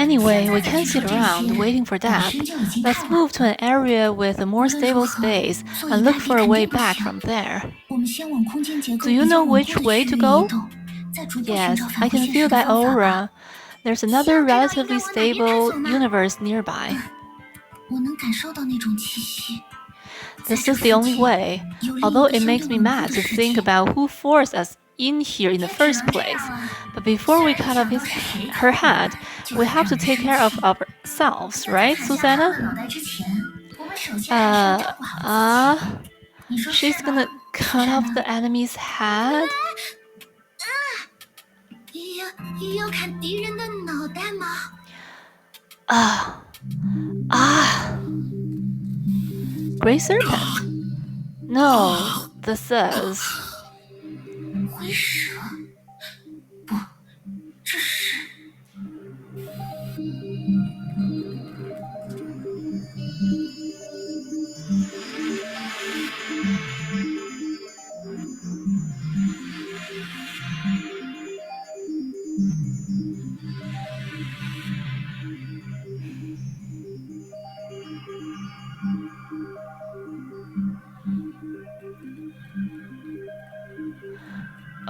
Anyway, we can't sit around waiting for that. Let's move to an area with a more stable space and look for a way back from there. Do you know which way to go? Yes, I can feel that aura. There's another relatively stable universe nearby. This is the only way, although it makes me mad to think about who forced us in here in the first place. But before we cut off her head, we have to take care of ourselves, right, Susanna? She's gonna cut off the enemy's head? Gray serpent? No, this is.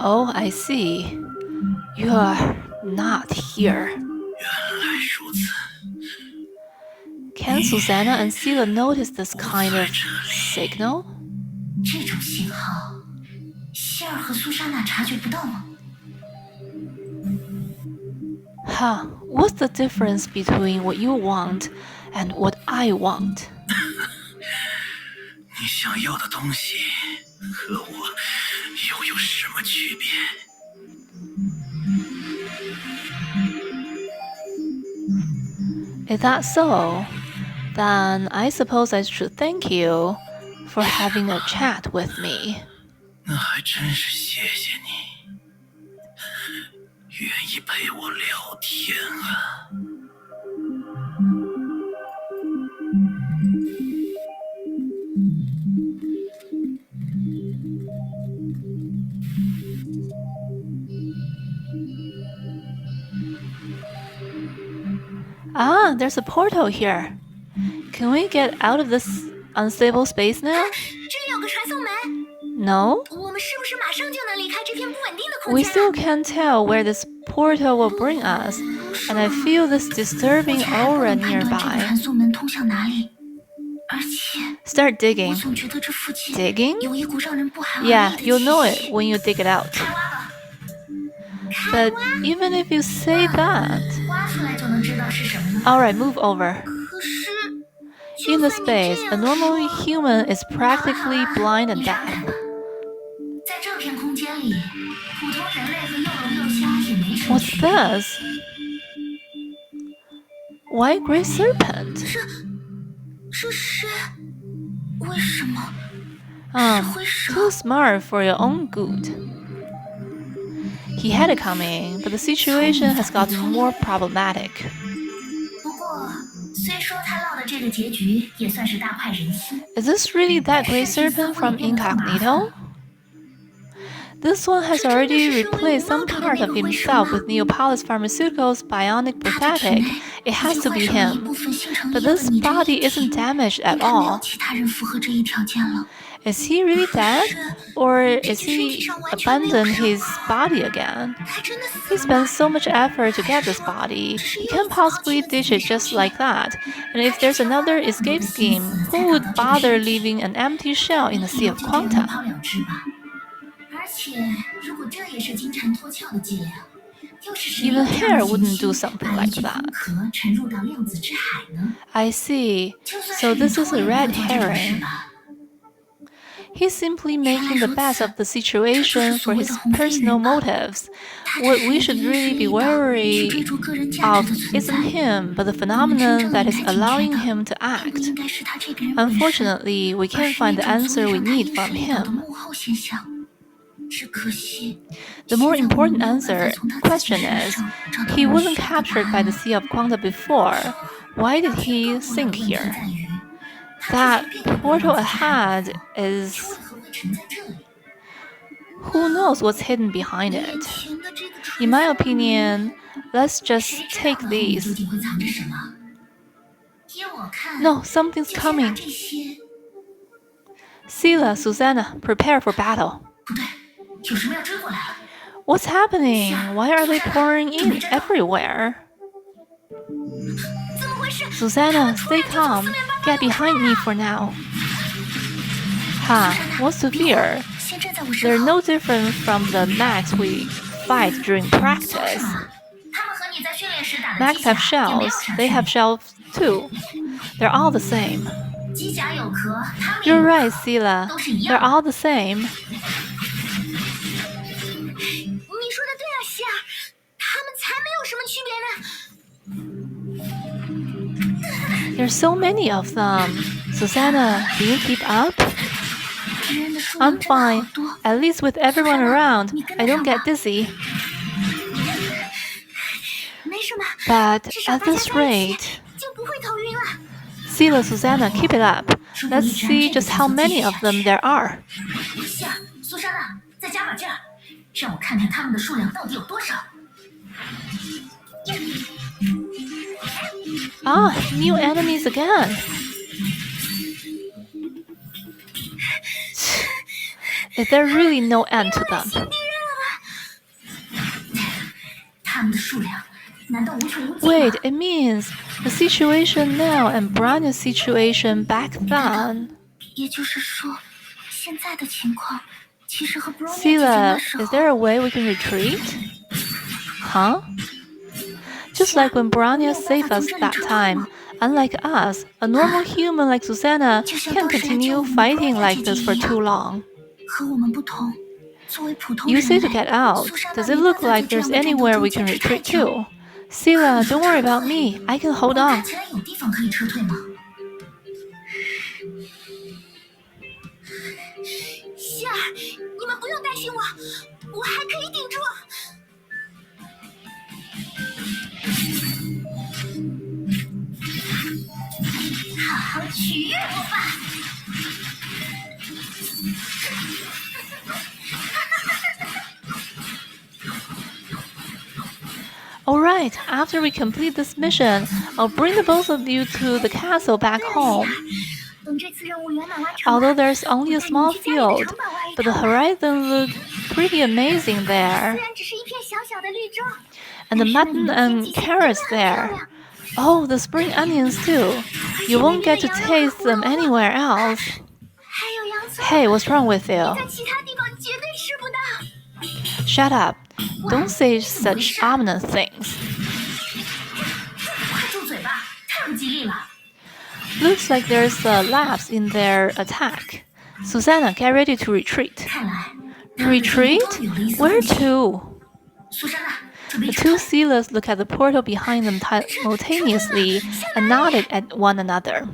Oh, I see. You are not here. Can Susanna and Sila notice this kind of signal? Huh, what's the difference between what you want and what I want? 你想要的东西和我又有什么区别？ Is that so? Then I suppose I should thank you for having a chat with me. 那还真是谢谢你，愿意陪我聊天啊。 Ah, there's a portal here. Can we get out of this unstable space now? No? We still can't tell where this portal will bring us, and I feel this disturbing aura nearby. Start digging. Digging? Yeah, you'll know it when you dig it out. But even if you say that... Alright, move over. In the space, a normal human is practically blind and deaf. What's this? Why Gray Serpent? Too smart for your own good. He had it coming, but the situation has gotten more problematic. Is this really that Gray Serpent from Incognito? This one has already replaced some part of himself with Neopolis Pharmaceuticals' bionic prosthetic. It has to be him. But this body isn't damaged at all. Is he really dead? Or is he abandoned his body again? He spent so much effort to get this body. He can't possibly ditch it just like that. And if there's another escape scheme, who would bother leaving an empty shell in the Sea of Quanta? Even hair wouldn't do something like that. I see. So this is a red herring. He's simply making the best of the situation for his personal motives. What we should really be wary of isn't him, but the phenomenon that is allowing him to act. Unfortunately, we can't find the answer we need from him. The more important question is, he wasn't captured by the Sea of Quanta before. Why did he sink here? That portal ahead is... Who knows what's hidden behind it? In my opinion, Let's just take these. No, something's coming. Sila, Susanna, prepare for battle. What's happening? Why are they pouring in everywhere? Susanna, stay calm. Get behind me for now. What's to fear? They're no different from the mechs we fight during practice. Mechs have shells. They have shells too. They're all the same. You're right, Sila. They're all the same. There's so many of them. Susanna, can you keep up? I'm fine. At least with everyone around, I don't get dizzy. But at this rate... Sila, Susanna, keep it up. Let's see just how many of them there are. New enemies again. Is there really no end to them? Wait, it means the situation now and Brania's situation back then. Sila, is there a way we can retreat? Just like when Brania saved us that time, unlike us, a normal human like Susanna can't continue fighting like this for too long. You say to get out. Does it look like there's anywhere we can retreat to? Sila, don't worry about me. I can hold on. Alright, after we complete this mission, I'll bring the both of you to the castle back home. Although there's only a small field, but the horizon looks pretty amazing there. And the mutton and carrots there. Oh, the spring onions too. You won't get to taste them anywhere else. Hey, what's wrong with you? Shut up. Don't say such ominous things. Looks like there's a lapse in their attack. Susanna, get ready to retreat. Retreat? Where to? The two Silas looked at the portal behind them simultaneously and nodded at one another.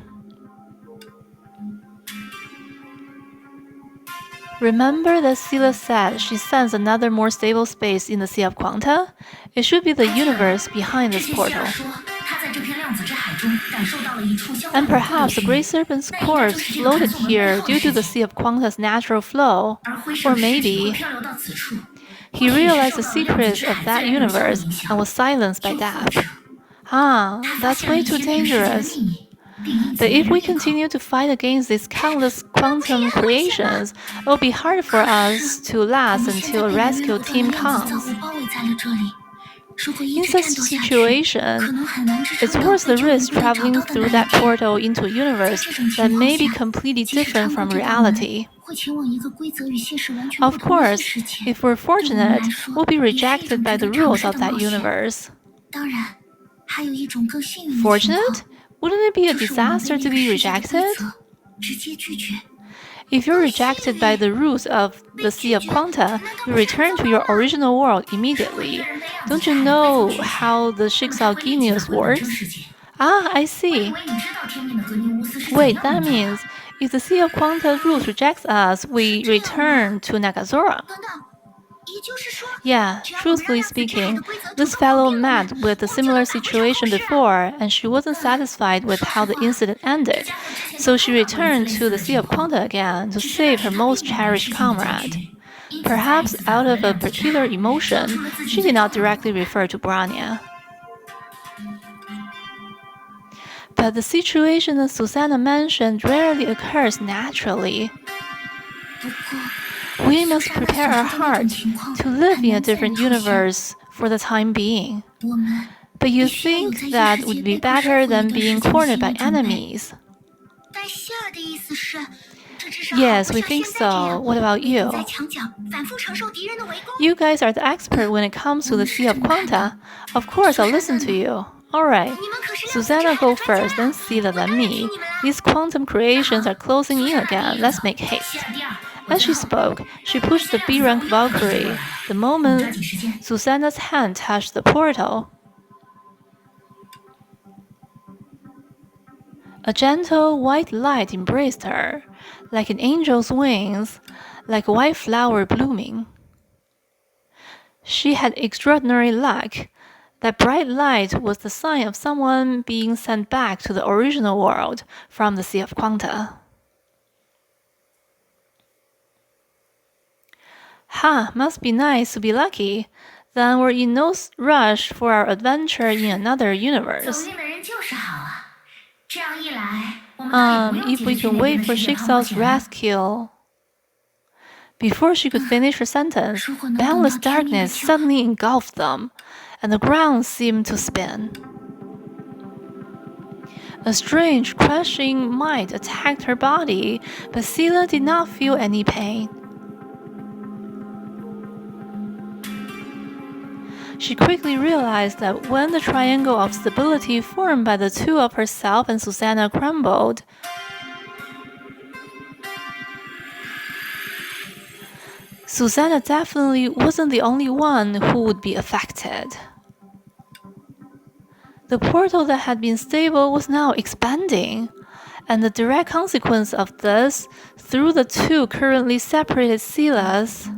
Remember that Sila said she sensed another more stable space in the Sea of Quanta? It should be the universe behind this portal. And perhaps the Great Serpent's corpse floated here due to the Sea of Quanta's natural flow. Or maybe he realized the secrets of that universe and was silenced by death. That's way too dangerous. But if we continue to fight against these countless quantum creations, it will be hard for us to last until a rescue team comes. In such a situation, it's worth the risk traveling through that portal into a universe that may be completely different from reality. Of course, if we're fortunate, we'll be rejected by the rules of that universe. Fortunate? Wouldn't it be a disaster to be rejected? If you're rejected by the rules of the Sea of Quanta, you return to your original world immediately. Don't you know how the Ch36 works? I see. Wait, that means if the Sea of Quanta rules rejects us, we return to Nagazora. Yeah, truthfully speaking, this fellow met with a similar situation before, and she wasn't satisfied with how the incident ended, so she returned to the Sea of Quanta again to save her most cherished comrade. Perhaps out of a particular emotion, she did not directly refer to Brania. But the situation that Susanna mentioned rarely occurs naturally. We must prepare our heart to live in a different universe for the time being. But you think that would be better than being cornered by enemies? Yes, we think so. What about you? You guys are the expert when it comes to the Sea of Quanta. Of course, I'll listen to you. Alright, Susanna go first, then Sila, then me. These quantum creations are closing in again. Let's make haste. As she spoke, she pushed the B-rank Valkyrie. The moment Susanna's hand touched the portal, a gentle white light embraced her, like an angel's wings, like a white flower blooming. She had extraordinary luck. That bright light was the sign of someone being sent back to the original world from the Sea of Quanta. Ha, must be nice to be lucky. Then we're in no rush for our adventure in another universe. If we can wait for Jigsaws' rescue. Before she could finish her sentence, boundless darkness suddenly engulfed them, and the ground seemed to spin. A strange, crushing might attacked her body, but Sila did not feel any pain. She quickly realized that when the triangle of stability formed by the two of herself and Susanna crumbled, Susanna definitely wasn't the only one who would be affected. The portal that had been stable was now expanding, and the direct consequence of this threw the two currently separated Silas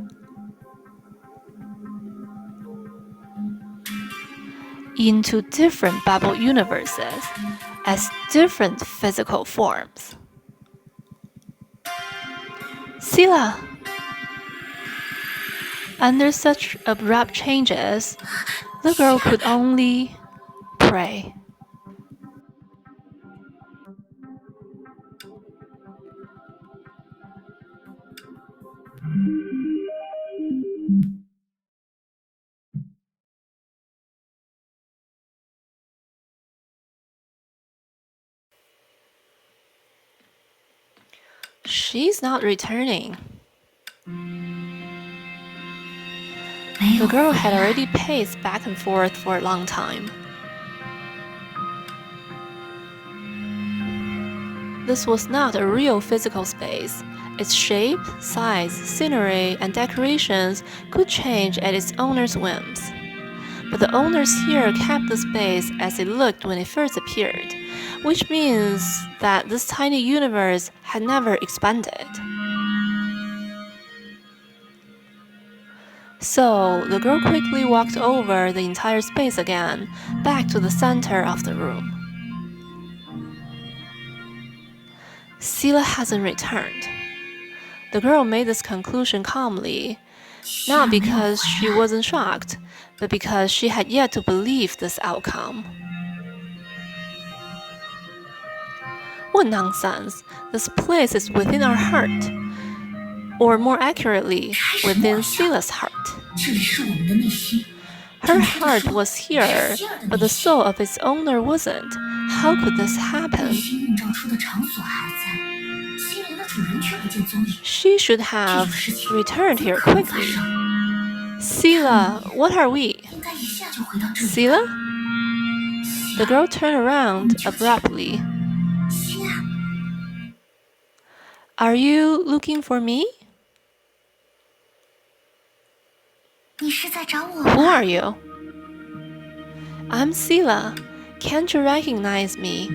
into different bubble universes as different physical forms. Sila! Under such abrupt changes, the girl could only pray. She's not returning. The girl had already paced back and forth for a long time. This was not a real physical space. Its shape, size, scenery, and decorations could change at its owner's whims. But the owners here kept the space as it looked when it first appeared, which means that this tiny universe had never expanded. So, the girl quickly walked over the entire space again, back to the center of the room. Sila hasn't returned. The girl made this conclusion calmly, not because she wasn't shocked, but because she had yet to believe this outcome. What nonsense! This place is within our heart. Or more accurately, within Sila's heart. Her heart was here, but the soul of its owner wasn't. How could this happen? She should have returned here quickly. Sila, what are we? Sila? The girl turned around abruptly. Are you looking for me? Who are you? I'm Sila. Can't you recognize me?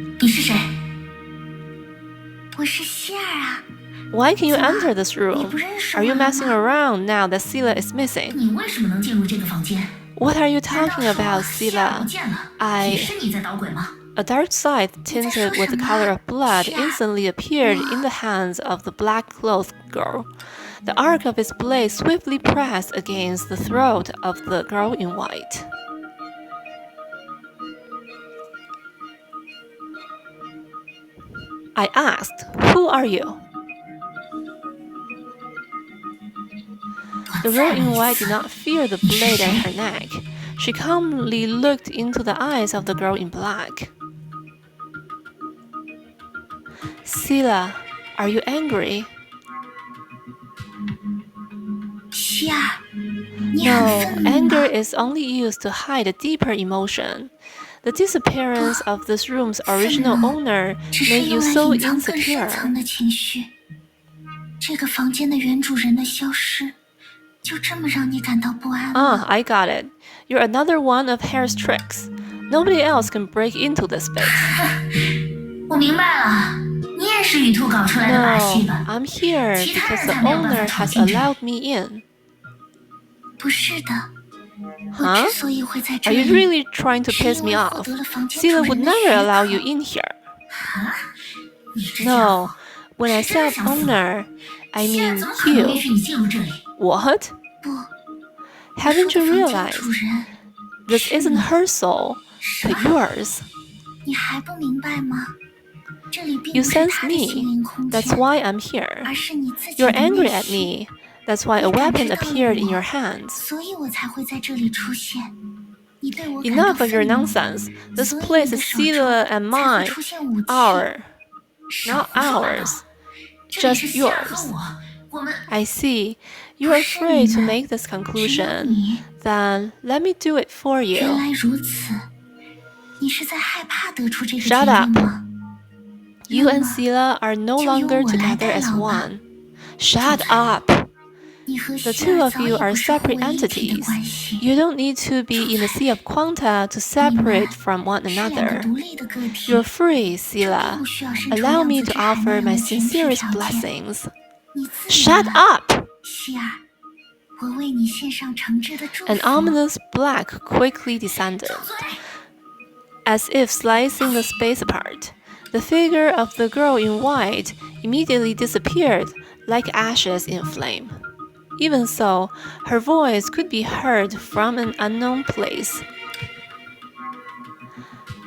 Why can you enter this room? Are you messing around now that Sila is missing? What are you talking about, Sila? A dark sight tinted with the color of blood instantly appeared in the hands of the black-clothed girl. The arc of its blade swiftly pressed against the throat of the girl in white. I asked, "Who are you?" The girl in white did not fear the blade at her neck. She calmly looked into the eyes of the girl in black. "Sila, are you angry?" No, anger is only used to hide a deeper emotion. The disappearance of this room's original owner made you so insecure. I got it. You're another one of Hare's tricks. Nobody else can break into this space. No, I'm here because the owner has allowed me in. Huh? Are you really trying to piss me off? Sila would never allow you in here. No, when I said owner, I mean you. What? Haven't you realized? This isn't her soul, but yours. You sense me, that's why I'm here. You're angry at me, that's why a weapon appeared in your hands. Enough of your nonsense. This place is Sila and mine. Not ours. Just yours. I see. You're afraid to make this conclusion. Then let me do it for you. Shut up. You and Sila are no longer together as one. Shut up. The two of you are separate entities. You don't need to be in the sea of quanta to separate from one another. You're free, Sila. Allow me to offer my sincerest blessings. Shut up! An ominous black quickly descended, as if slicing the space apart. The figure of the girl in white immediately disappeared like ashes in a flame. Even so, her voice could be heard from an unknown place.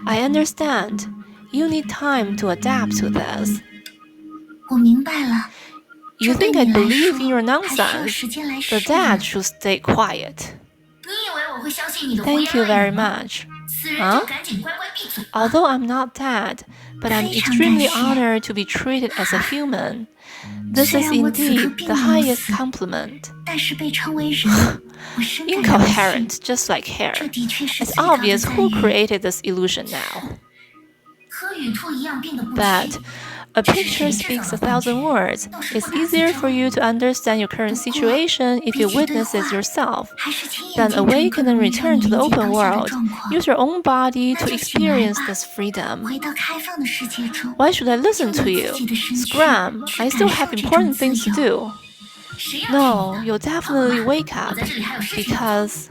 I understand. You need time to adapt to this. You think I believe in your nonsense? The dad should stay quiet. Thank you very much. Huh? Although I'm not dead, but I'm extremely honored to be treated as a human. This is indeed the highest compliment. Incoherent, just like hair. It's obvious who created this illusion now. But a picture speaks 1,000 words. It's easier for you to understand your current situation if you witness it yourself. Then awaken and return to the open world. Use your own body to experience this freedom. Why should I listen to you? Scram! I still have important things to do. No, you'll definitely wake up, because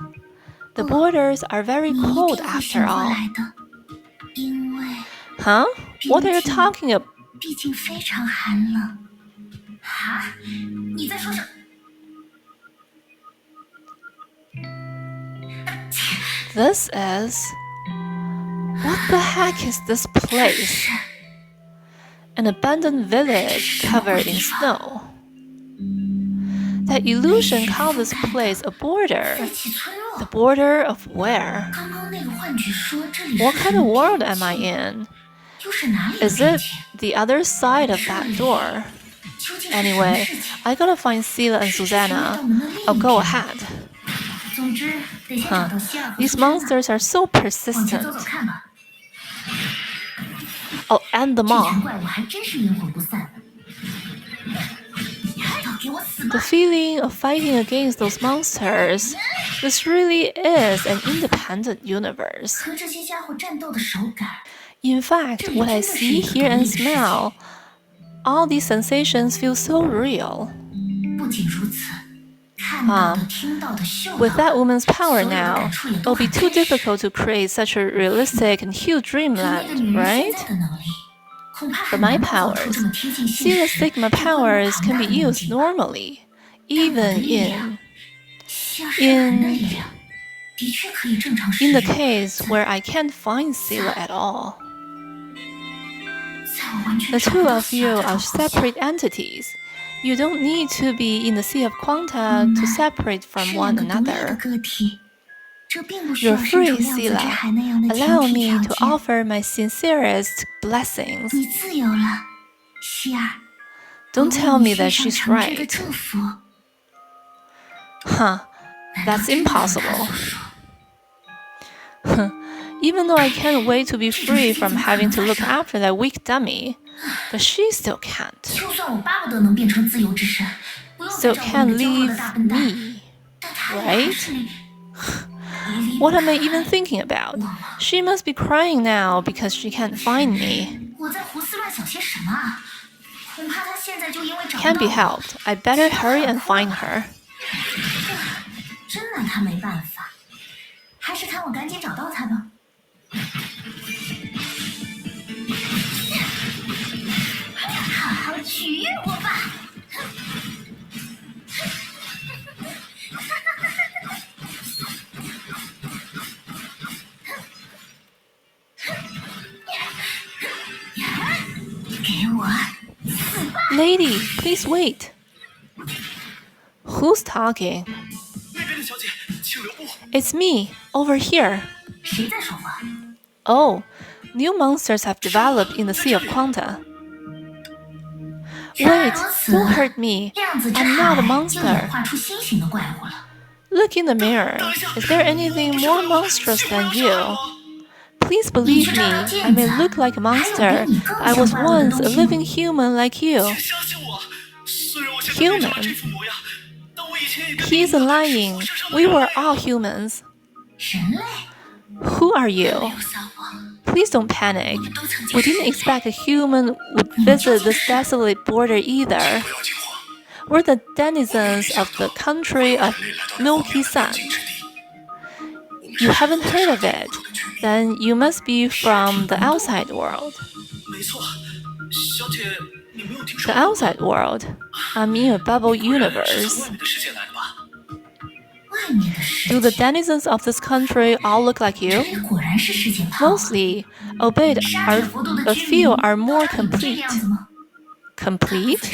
the borders are very cold after all. Huh? What are you talking about? This is... What the heck is this place? An abandoned village covered in snow. That illusion called this place a border. The border of where? What kind of world am I in? Is it the other side of that door? Anyway, I gotta find Sila and Susanna. I'll go ahead. These monsters are so persistent. I'll end them all. The feeling of fighting against those monsters, this really is an independent universe. In fact, what I see, hear, and smell, all these sensations feel so real. With that woman's power now, it'll be too difficult to create such a realistic and huge dreamland, right? But my powers, Sila Sigma powers, can be used normally, even in the case where I can't find Sila at all. The two of you are separate entities. You don't need to be in the sea of quanta to separate from one another. You're free, Sila. Allow me to offer my sincerest blessings. Don't tell me that she's right. Huh, that's impossible. Even though I can't wait to be free from having to look after that weak dummy, but she still can't. Still can't leave me, right? What am I even thinking about? She must be crying now because she can't find me. Can't be helped. I better hurry and find her. Lady, please wait. Who's talking? It's me, over here. Oh, new monsters have developed in the Sea of Quanta. Wait, don't hurt me. I'm not a monster. Look in the mirror. Is there anything more monstrous than you? Please believe me, I may look like a monster, but I was once a living human like you. Human? He isn't lying. We were all humans. Who are you? Please don't panic. We didn't expect a human would visit this desolate border either. We're the denizens of the country of Milky Sun. You haven't heard of it? Then you must be from the outside world. The outside world? I mean a bubble universe. Do the denizens of this country all look like you? Mostly, albeit a few are more complete. Complete?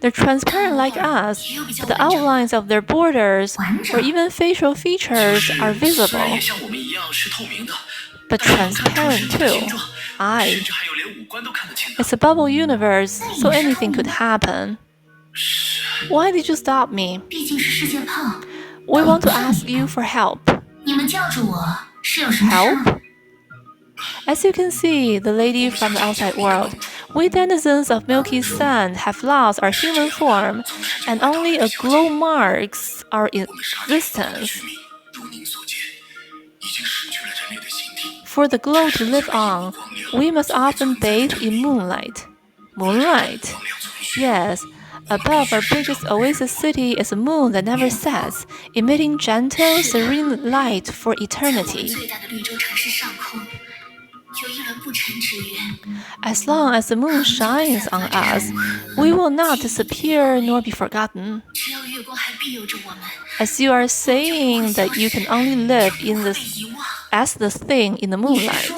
They're transparent like us, but the outlines of their borders or even facial features are visible. But transparent too. Aye. It's a bubble universe, so anything could happen. Why did you stop me? We want to ask you for help. Help? As you can see, the lady from the outside world, we denizens of Milky Sun have lost our human form, and only a glow marks our existence. For the glow to live on, we must often bathe in moonlight. Moonlight? Yes. Above our biggest oasis city is a moon that never sets, emitting gentle, serene light for eternity. As long as the moon shines on us, we will not disappear nor be forgotten. As you are saying that you can only live in as the thing in the moonlight.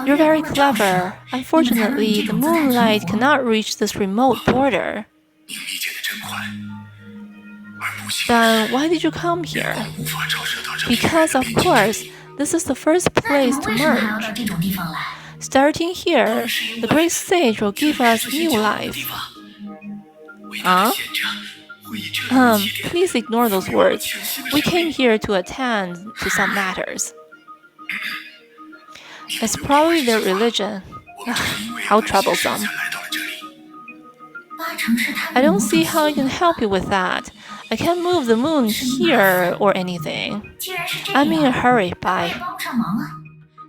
You're very clever. Unfortunately, the moonlight cannot reach this remote border. Then why did you come here? Because, of course, this is the first place to merge. Starting here, the great sage will give us new life. Huh? Please ignore those words. We came here to attend to some matters. It's probably their religion. How troublesome. I don't see how I can help you with that. I can't move the moon here or anything. I'm in a hurry, bye.